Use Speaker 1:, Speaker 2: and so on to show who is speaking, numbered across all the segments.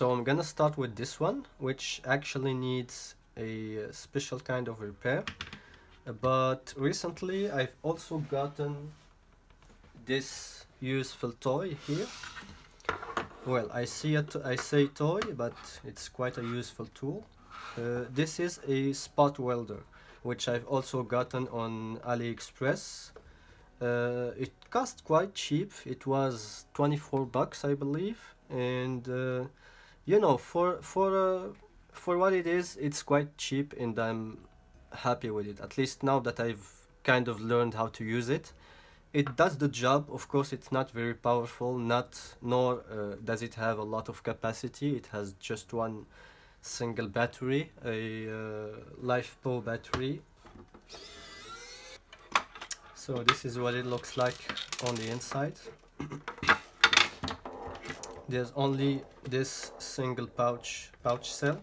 Speaker 1: So I'm gonna start with this one, which actually needs a special kind of repair. But recently I've also gotten this useful toy here. Well, I say toy, but it's quite a useful tool. This is a spot welder, which I've also gotten on AliExpress. It cost quite cheap. It was 24 bucks, I believe, and you know, for what it is, it's quite cheap, and I'm happy with it. At least now that I've kind of learned how to use it, it does the job. Of course, it's not very powerful, not nor does it have a lot of capacity. It has just one single battery, a LifePo battery. So this is what it looks like on the inside. There's only this single pouch cell,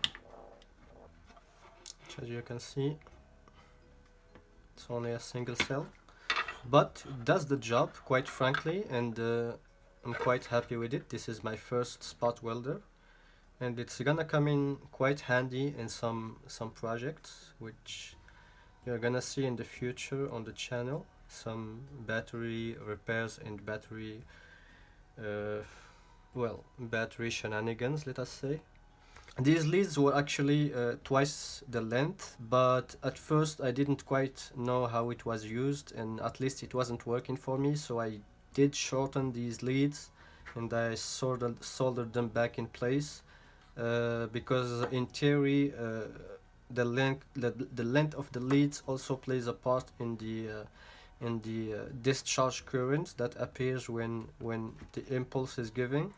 Speaker 1: which as you can see, it's only a single cell, but it does the job, quite frankly, and I'm quite happy with it. This is my first spot welder, and it's gonna come in quite handy in some projects, which you're gonna see in the future on the channel. Some battery repairs and battery battery shenanigans, let us say. These leads were actually twice the length, but at first I didn't quite know how it was used, and at least it wasn't working for me, so I did shorten these leads and I soldered them back in place, because in theory the length of the leads also plays a part in the discharge current that appears when the impulse is given,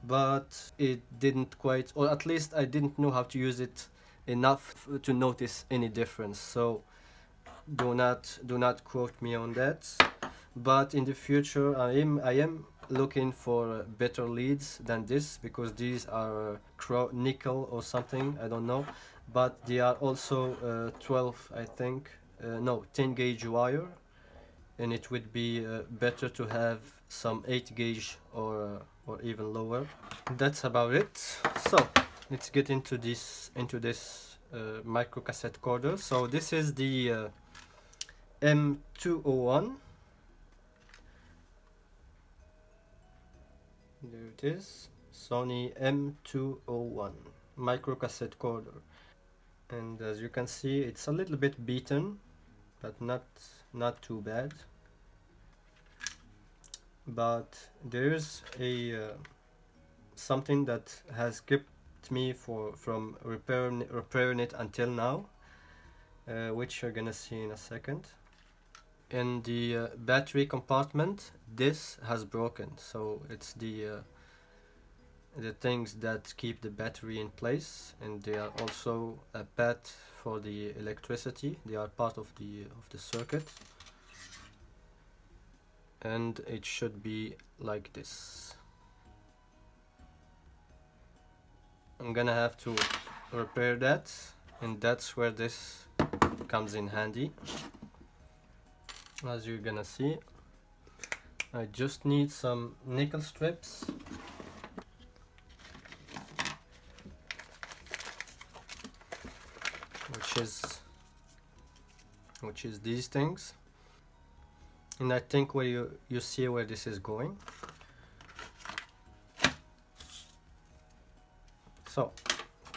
Speaker 1: but it didn't quite, or at least I didn't know how to use it enough to notice any difference. So do not quote me on that. But in the future, I am looking for better leads than this, because these are nickel or something, I don't know, but they are also 12, I think, no, 10 gauge wire, and it would be better to have some 8 gauge or even lower. That's about it. So let's get into this micro cassette recorder. So this is the M201. There it is, Sony M201 micro cassette recorder, and as you can see, it's a little bit beaten, but not too bad. But there's a something that has kept me from repairing it until now, which you're gonna see in a second. In the battery compartment, this has broken, so it's the things that keep the battery in place, and they are also a pad for the electricity. They are part of the circuit, and it should be like this. I'm gonna have to repair that, and that's where this comes in handy. As you're gonna see, I just need some nickel strips, which is these things, and I think where you see where this is going. So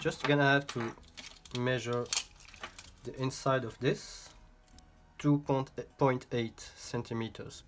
Speaker 1: just gonna have to measure the inside of this, 2.8 centimeters.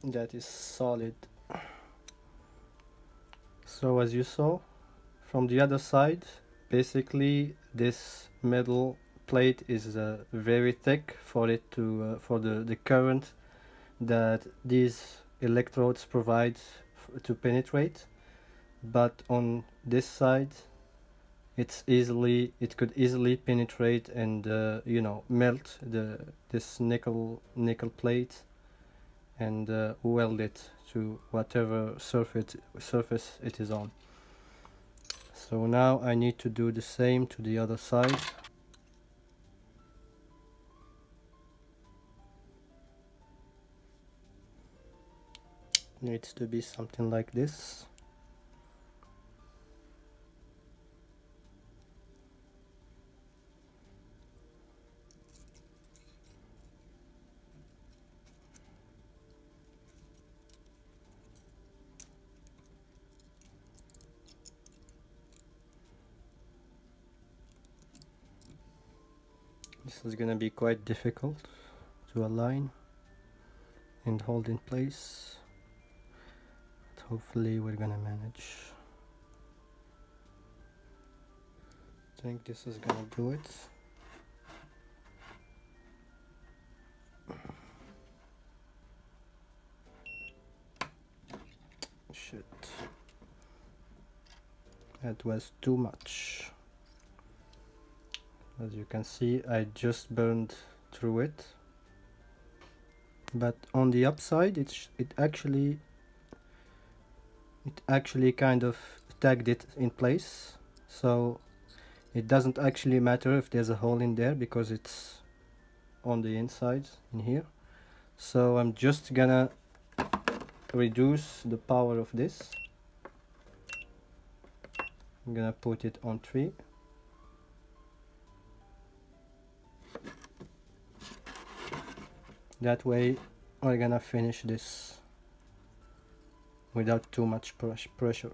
Speaker 1: that is solid. So as you saw from the other side, basically this metal plate is very thick for it to for the current that these electrodes provide to penetrate, but on this side it could easily penetrate and melt this nickel plate and weld it to whatever surface it is on. So now I need to do the same to the other side. Needs to be something like this. This is gonna be quite difficult to align and hold in place, but hopefully we're gonna manage. I think this is gonna do it. Shit, that was too much. As you can see, I just burned through it, but on the upside it actually kind of tagged it in place, so it doesn't actually matter if there's a hole in there because it's on the inside in here. So I'm just gonna reduce the power of this. I'm gonna put it on 3. That way we're gonna finish this without too much pressure.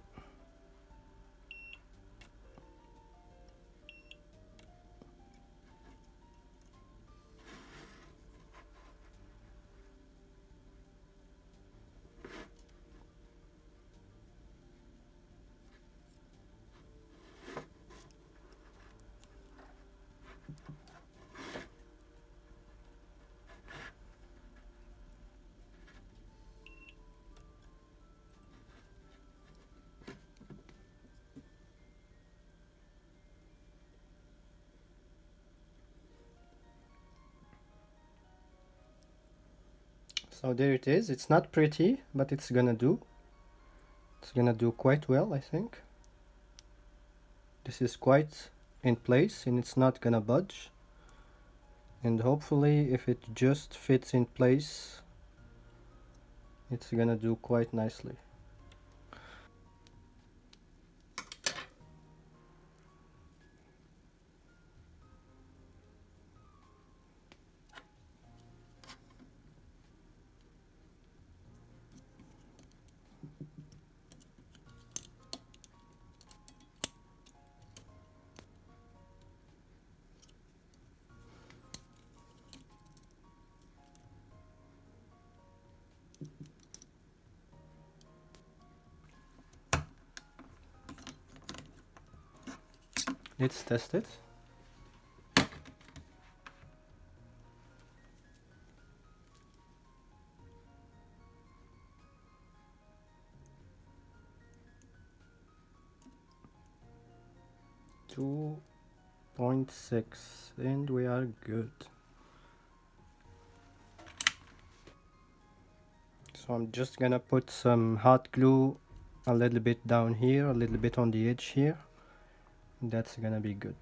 Speaker 1: So there it is. It's not pretty, but it's gonna do. It's gonna do quite well, I think. This is quite in place and it's not gonna budge. And hopefully if it just fits in place, it's gonna do quite nicely. Let's test it. Two 0.6 and we are good. So I'm just gonna put some hot glue a little bit down here, a little bit on the edge here. That's gonna be good.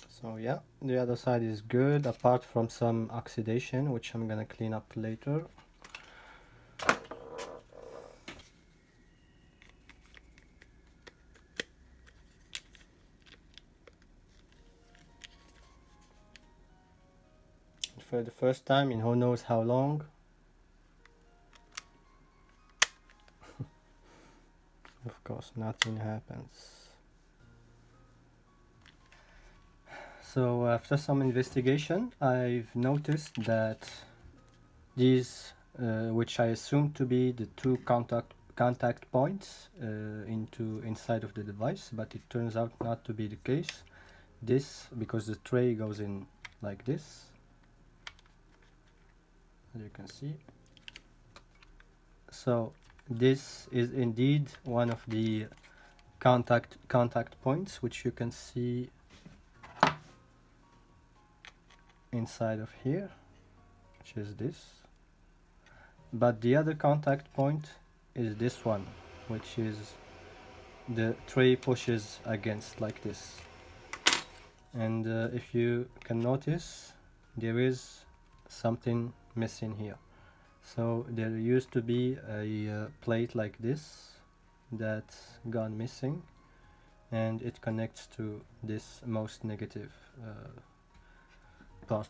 Speaker 1: So yeah, the other side is good apart from some oxidation, which I'm gonna clean up later. For the first time in who knows how long. nothing happens. So after some investigation, I've noticed that these, which I assumed to be the two contact points inside of the device, but it turns out not to be the case. This, because the tray goes in like this, as you can see. So this is indeed one of the contact points, which you can see inside of here, which is this. But the other contact point is this one, which is the tray pushes against like this. And if you can notice, there is something missing here. So there used to be a plate like this that's gone missing, and it connects to this most negative part.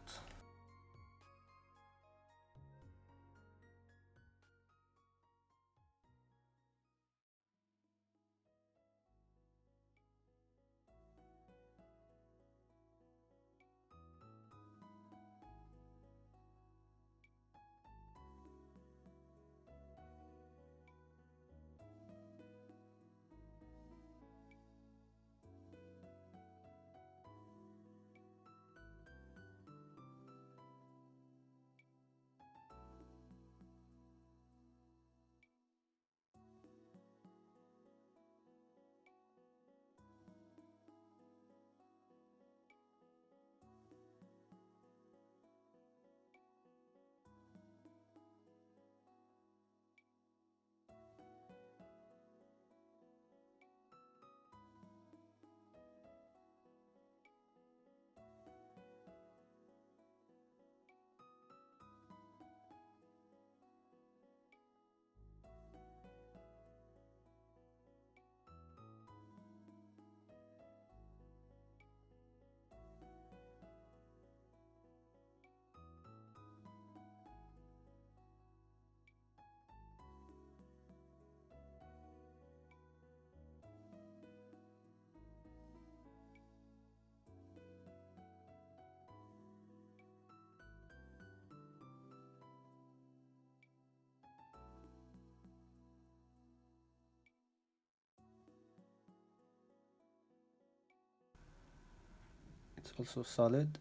Speaker 1: It's also solid.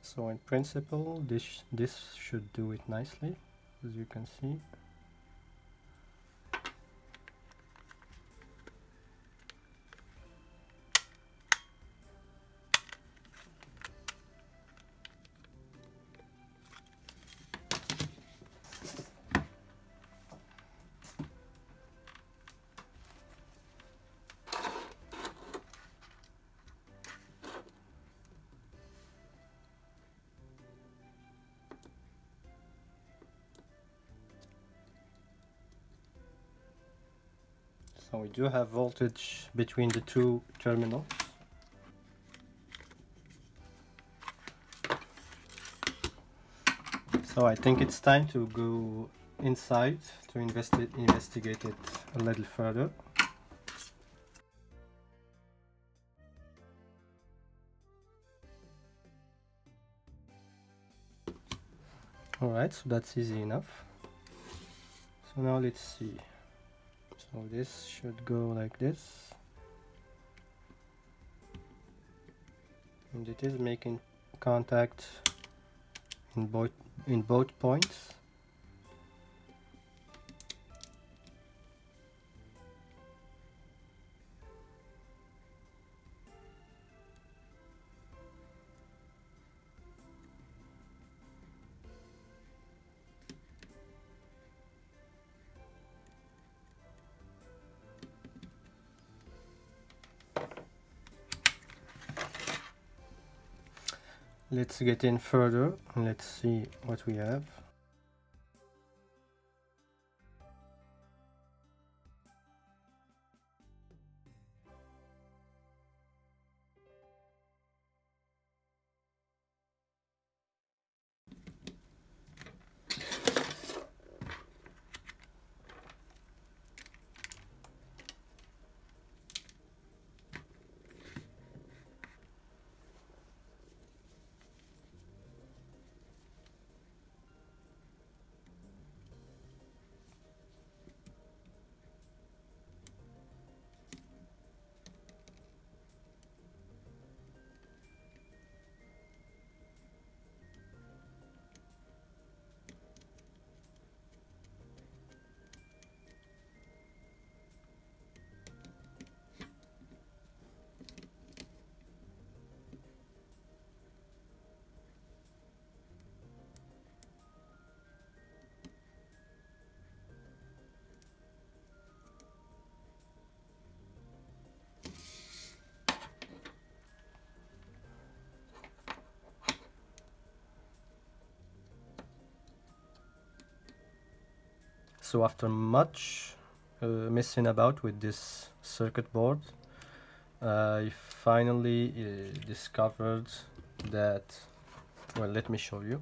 Speaker 1: So in principle, this should do it nicely, as you can see. So we do have voltage between the two terminals. So I think it's time to go inside to investigate it a little further. Alright, so that's easy enough. So now let's see. So this should go like this. And it is making contact in both points. Let's get in further and let's see what we have. So after much messing about with this circuit board, I finally discovered that, well, let me show you.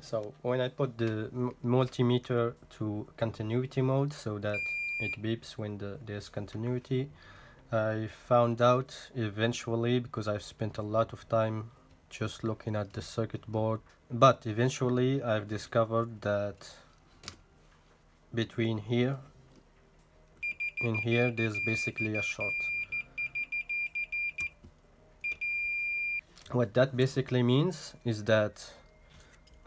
Speaker 1: So when I put the multimeter to continuity mode so that it beeps when there's continuity, I found out eventually, because I've spent a lot of time just looking at the circuit board, but eventually I've discovered that between here and here there's basically a short. What that basically means is that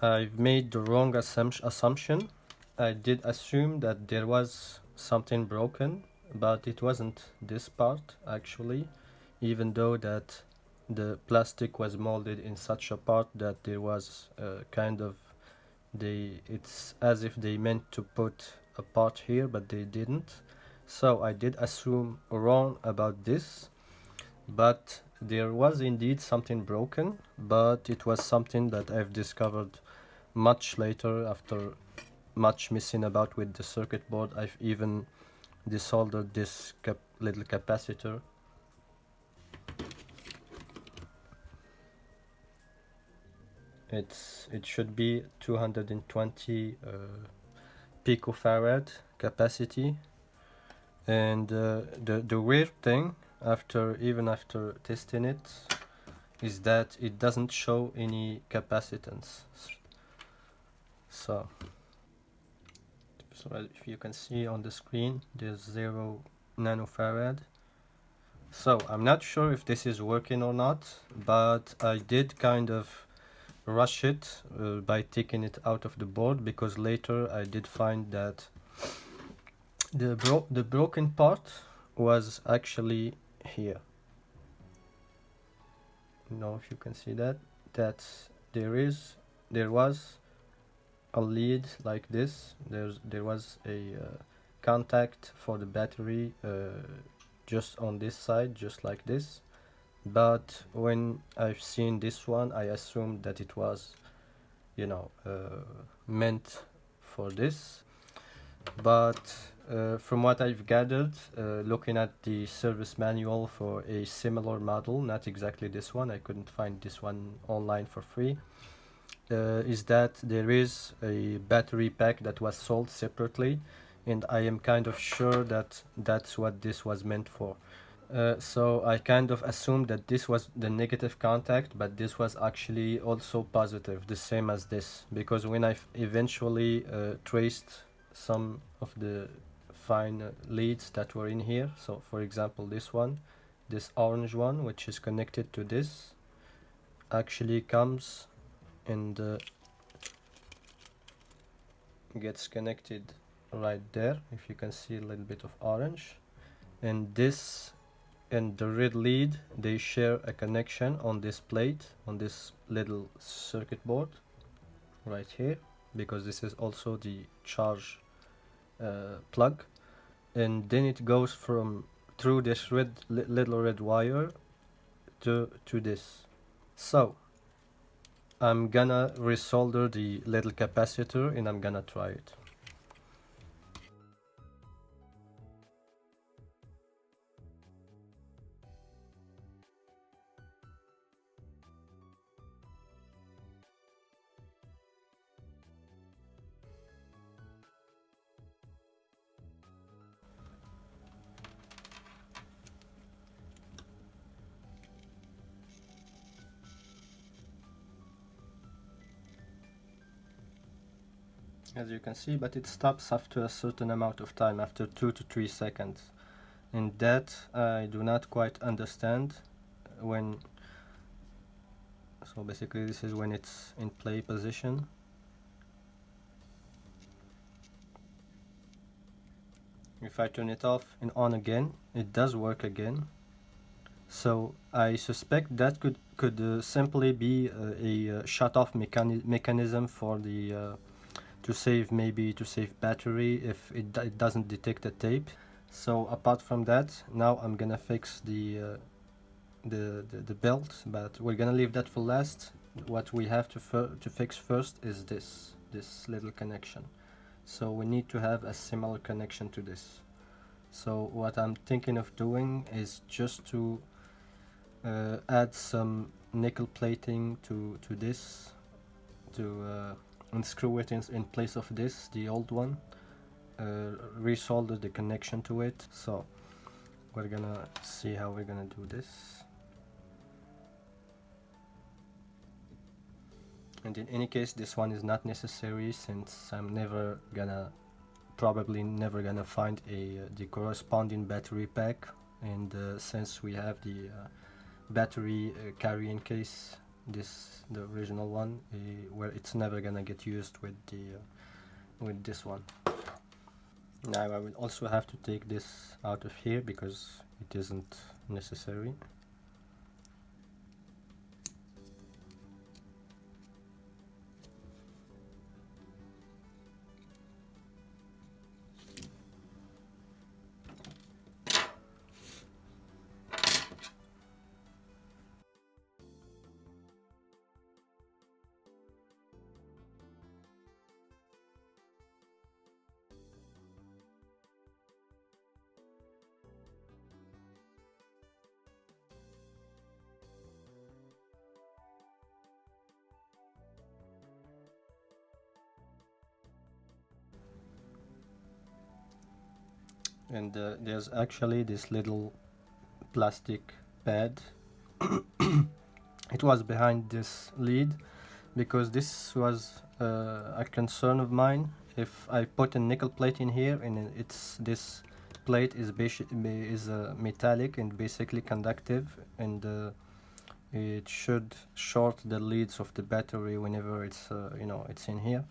Speaker 1: I've made the wrong assumption. I did assume that there was something broken, but it wasn't this part actually, even though that the plastic was molded in such a part that there was kind of, it's as if they meant to put a part here but they didn't. So I did assume wrong about this, but there was indeed something broken, but it was something that I've discovered much later after much messing about with the circuit board. I've even desoldered this little capacitor. It should be 220 picofarad capacity, and the weird thing even after testing it is that it doesn't show any capacitance. So if you can see on the screen, there's 0 nanofarad. So I'm not sure if this is working or not, but I did kind of rush it by taking it out of the board, because later I did find that the broken part was actually here. If you can see that there was a lead like this. There was a contact for the battery just on this side, just like this. But when I've seen this one, I assumed that it was, meant for this. But from what I've gathered, looking at the service manual for a similar model, not exactly this one, I couldn't find this one online for free, is that there is a battery pack that was sold separately, and I am kind of sure that that's what this was meant for. So I kind of assumed that this was the negative contact, but this was actually also positive, the same as this, because when I eventually traced some of the fine leads that were in here, so for example this orange one, which is connected to this, actually comes and gets connected right there, if you can see a little bit of orange, and this and the red lead, they share a connection on this plate, on this little circuit board right here, because this is also the charge plug, and then it goes through this little red wire to this. So I'm gonna resolder the little capacitor and I'm gonna try it. As you can see, but it stops after a certain amount of time, after 2 to 3 seconds, and that I do not quite understand. So basically this is when it's in play position. If I turn it off and on again, it does work again. So I suspect that could simply be a shut-off mechanism for the to save battery if it doesn't detect a tape. So apart from that, now I'm gonna fix the the belt, but we're gonna leave that for last. What we have to fix first is this little connection. So we need to have a similar connection to this. So what I'm thinking of doing is just to add some nickel plating to this, to unscrew it in place of this, the old one, resolder the connection to it. So we're gonna see how we're gonna do this. And in any case, this one is not necessary, since I'm probably never gonna find the corresponding battery pack, and since we have the battery carrying case, the original one, where it's never gonna get used with this one. Now I will also have to take this out of here because it isn't necessary. And there's actually this little plastic pad. It was behind this lead because this was a concern of mine. If I put a nickel plate in here, and this plate is metallic and basically conductive, and it should short the leads of the battery whenever it's it's in here.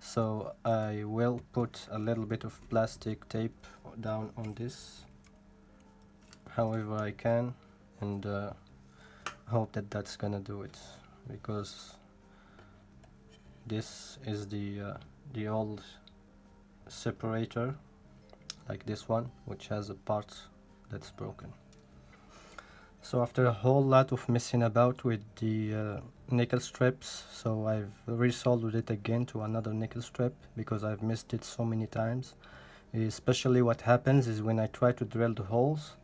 Speaker 1: So I will put a little bit of plastic tape down on this however I can, and hope that that's gonna do it, because this is the old separator, like this one, which has a part that's broken. So after a whole lot of messing about with the nickel strips, so I've resoldered it again to another nickel strip because I've missed it so many times. Especially what happens is when I try to drill the holes,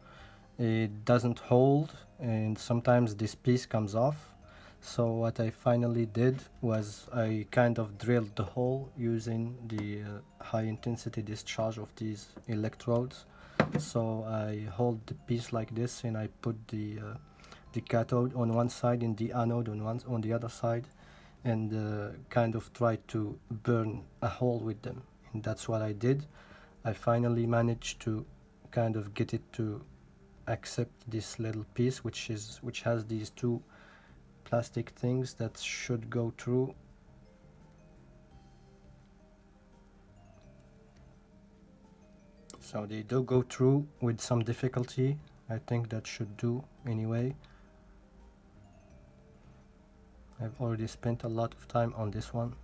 Speaker 1: it doesn't hold, and sometimes this piece comes off. So what I finally did was I kind of drilled the hole using the high intensity discharge of these electrodes. So I hold the piece like this, and I put the cathode on one side and the anode on the other side, and kind of try to burn a hole with them. And that's what I did. I finally managed to kind of get it to accept this little piece, which has these two plastic things that should go through. So they do go through with some difficulty. I think that should do anyway. I've already spent a lot of time on this one.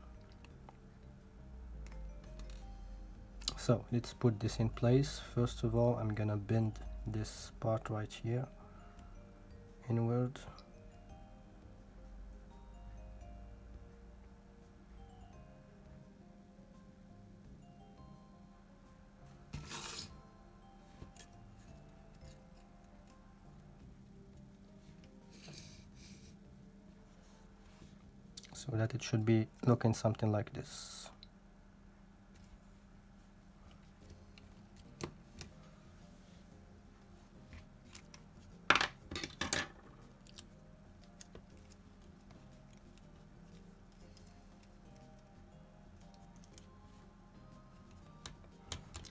Speaker 1: So let's put this in place. First of all, I'm gonna bend this part right here inward. So that it should be looking something like this.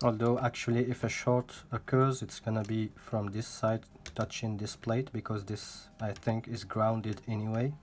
Speaker 1: Although actually if a short occurs, it's gonna be from this side touching this plate, because this I think is grounded anyway.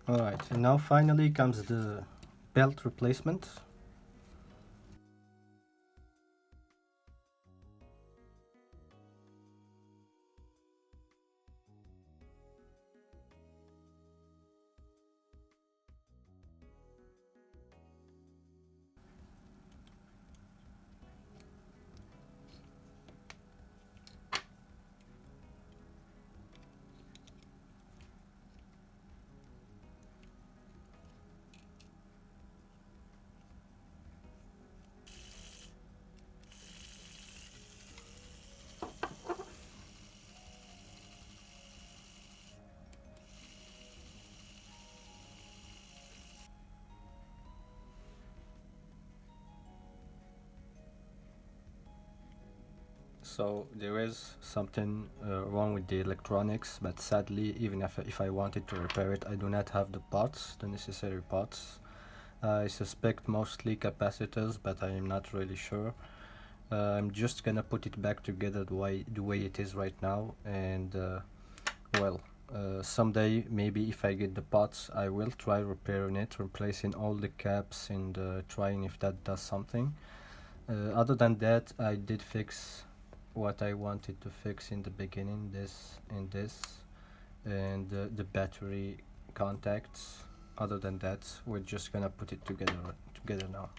Speaker 1: Alright, and now finally comes the belt replacement. So there is something wrong with the electronics, but sadly, even if I wanted to repair it, I do not have the parts, the necessary parts. I suspect mostly capacitors, but I am not really sure. I'm just gonna put it back together the way it is right now, and well, someday maybe if I get the parts, I will try repairing it, replacing all the caps, and trying if that does something. Other than that, I did fix what I wanted to fix in the beginning, this and this, and the battery contacts. Other than that, we're just gonna put it together now.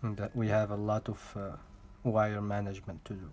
Speaker 1: And that we have a lot of wire management to do.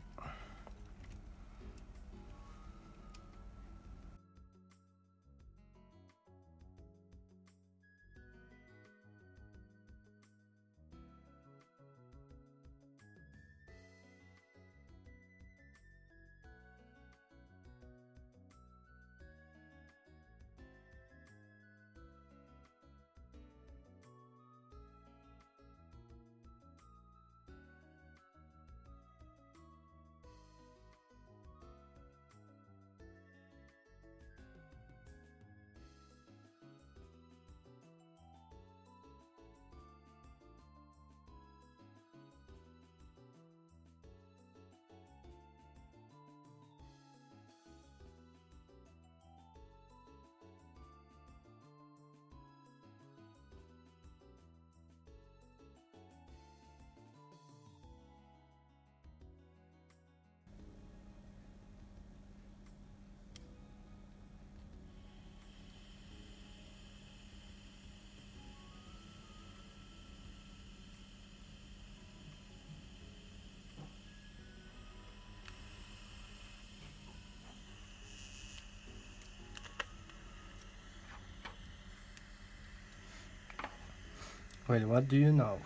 Speaker 1: Well, what do you know?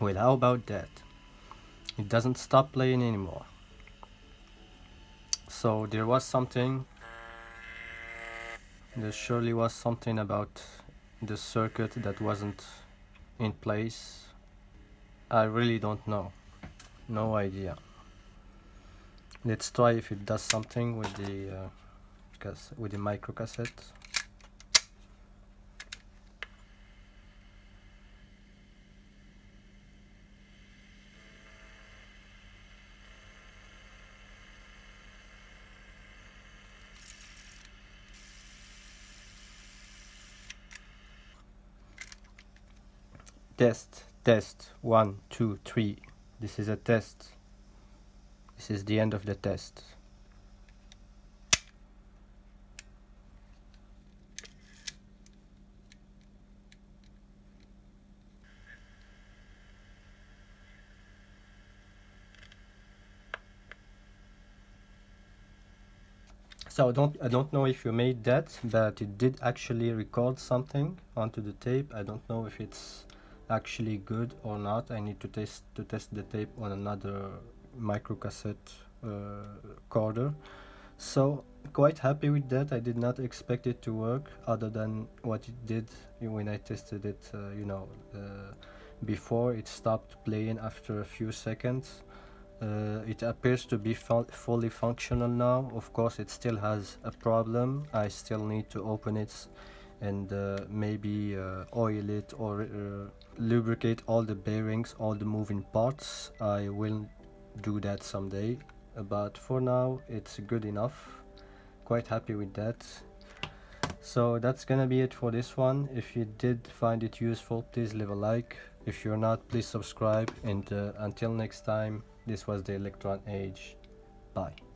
Speaker 1: Well, how about that? It doesn't stop playing anymore. So there surely was something about the circuit that wasn't in place. I really don't know. No idea. Let's try if it does something with the micro cassette. Test 1 2 3. This is a test. This is the end of the test. So I don't know if you made that, but it did actually record something onto the tape. I don't know if it's actually good or not. I need to test the tape on another micro cassette recorder. So quite happy with that. I did not expect it to work, other than what it did when I tested it. Before it stopped playing after a few seconds. It appears to be fully functional now. Of course, it still has a problem. I still need to open it and maybe oil it or lubricate all the bearings, all the moving parts. I will do that someday, but for now it's good enough. Quite happy with that. So that's gonna be it for this one. If you did find it useful, please leave a like. If you're not, please subscribe, and until next time, this was the Electron Age. Bye.